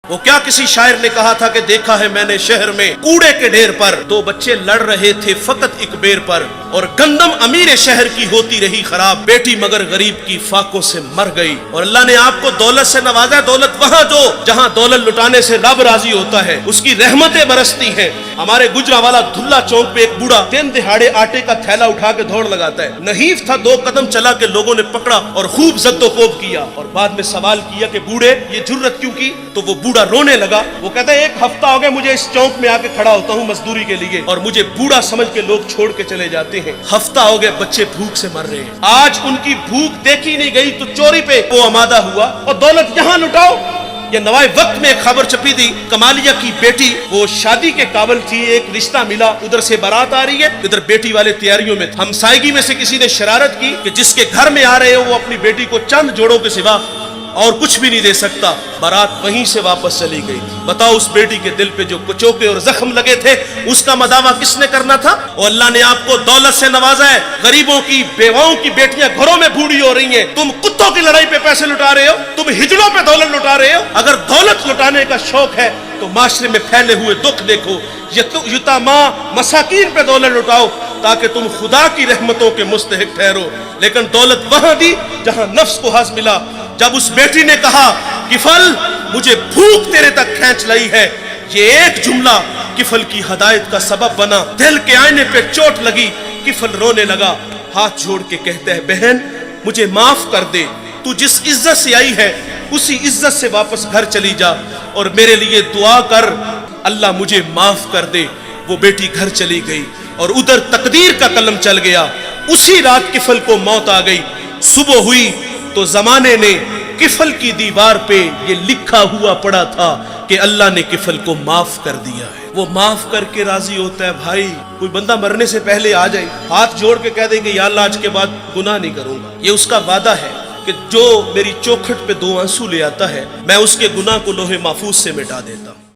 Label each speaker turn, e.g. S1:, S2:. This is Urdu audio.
S1: وہ کیا کسی شاعر نے کہا تھا کہ دیکھا ہے میں نے شہر میں کوڑے کے ڈھیر پر دو بچے لڑ رہے تھے فقط ایک بیر پر، اور گندم امیر شہر کی ہوتی رہی خراب، بیٹی مگر غریب کی فاقوں سے مر گئی۔ اور اللہ نے آپ کو دولت سے نوازا، دولت وہاں دو جہاں دولت لٹانے سے رب راضی ہوتا ہے، اس کی رحمتیں برستی ہیں۔ ہمارے گجرانوالہ دھلا چوک پہ ایک بوڑھا دن دہاڑے آٹے کا تھیلا اٹھا کے دوڑ لگاتا ہے، نحیف تھا، 2 قدم چلا کے لوگوں نے پکڑا اور خوب زد و کوب کیا، اور بعد میں سوال کیا کہ بوڑھے یہ جرت کیوں کی؟ تو وہ بوڑھا رونے لگا، وہ کہتا ہے 1 ہفتہ ہو گیا مجھے اس چوک میں آ کے کھڑا ہوتا ہوں مزدوری کے لیے، اور مجھے بوڑھا سمجھ کے لوگ چھوڑ کے چلے جاتے ہیں، ہفتہ ہو گیا بچے بھوک سے مر رہے ہیں، آج ان کی بھوک دیکھی نہیں گئی تو چوری پہ وہ آمادہ ہوا، اور دولت یہاں لٹاؤ۔ یہ نوائے وقت میں ایک خبر چھپی تھی، کمالیہ کی بیٹی وہ شادی کے قابل تھی، ایک رشتہ ملا، ادھر سے بارات آ رہی ہے، ادھر بیٹی والے تیاریوں میں، ہمسائیگی میں سے کسی نے شرارت کی کہ جس کے گھر میں آ رہے ہو وہ اپنی بیٹی کو چند جوڑوں کے سوا اور کچھ بھی نہیں دے سکتا، بارات وہیں سے واپس چلی گئی تھی۔ بتاؤ اس بیٹی کے دل پہ جو کچوکے اور زخم لگے تھے اس کا مداوع کس نے کرنا تھا؟ اور اللہ نے آپ کو دولت سے نوازا ہے، غریبوں کی بیواؤں کی بیٹیاں گھروں میں بوڑھی ہو رہی ہیں، تم کتوں کی لڑائی پہ پیسے لٹا رہے ہو، تم ہجڑوں پہ دولت لٹا رہے ہو۔ اگر دولت لٹانے کا شوق ہے تو معاشرے میں پھیلے ہوئے دکھ دیکھو، یتاما مساکین پہ دولت لٹاؤ تاکہ تم خدا کی رحمتوں کے مستحق ٹھہرو، لیکن دولت وہاں دی جہاں نفس کو حظ ملا۔ جب اس بیٹی نے کہا کفل مجھے بھوک تیرے تک کھینچ لائی ہے، یہ ایک جملہ کفل کی ہدایت کا سبب بنا، دل کے آئینے پہ چوٹ لگی، کفل رونے لگا، ہاتھ جوڑ کے کہتا ہے بہن مجھے معاف کر دے، تو جس عزت سے آئی ہے اسی عزت سے واپس گھر چلی جا اور میرے لیے دعا کر اللہ مجھے معاف کر دے۔ وہ بیٹی گھر چلی گئی اور ادھر تقدیر کا قلم چل گیا، اسی رات کفل کو موت آ گئی۔ صبح ہوئی تو زمانے نے کفل کی دیوار پہ یہ لکھا ہوا پڑا تھا کہ اللہ نے کفل کو معاف کر دیا ہے۔ وہ معاف کر کے راضی ہوتا ہے۔ بھائی کوئی بندہ مرنے سے پہلے آ جائے ہاتھ جوڑ کے کہہ دے کہ یا اللہ آج کے بعد گناہ نہیں کروں گا، یہ اس کا وعدہ ہے کہ جو میری چوکھٹ پہ 2 آنسو لے آتا ہے میں اس کے گناہ کو لوہے محفوظ سے مٹا دیتا ہوں۔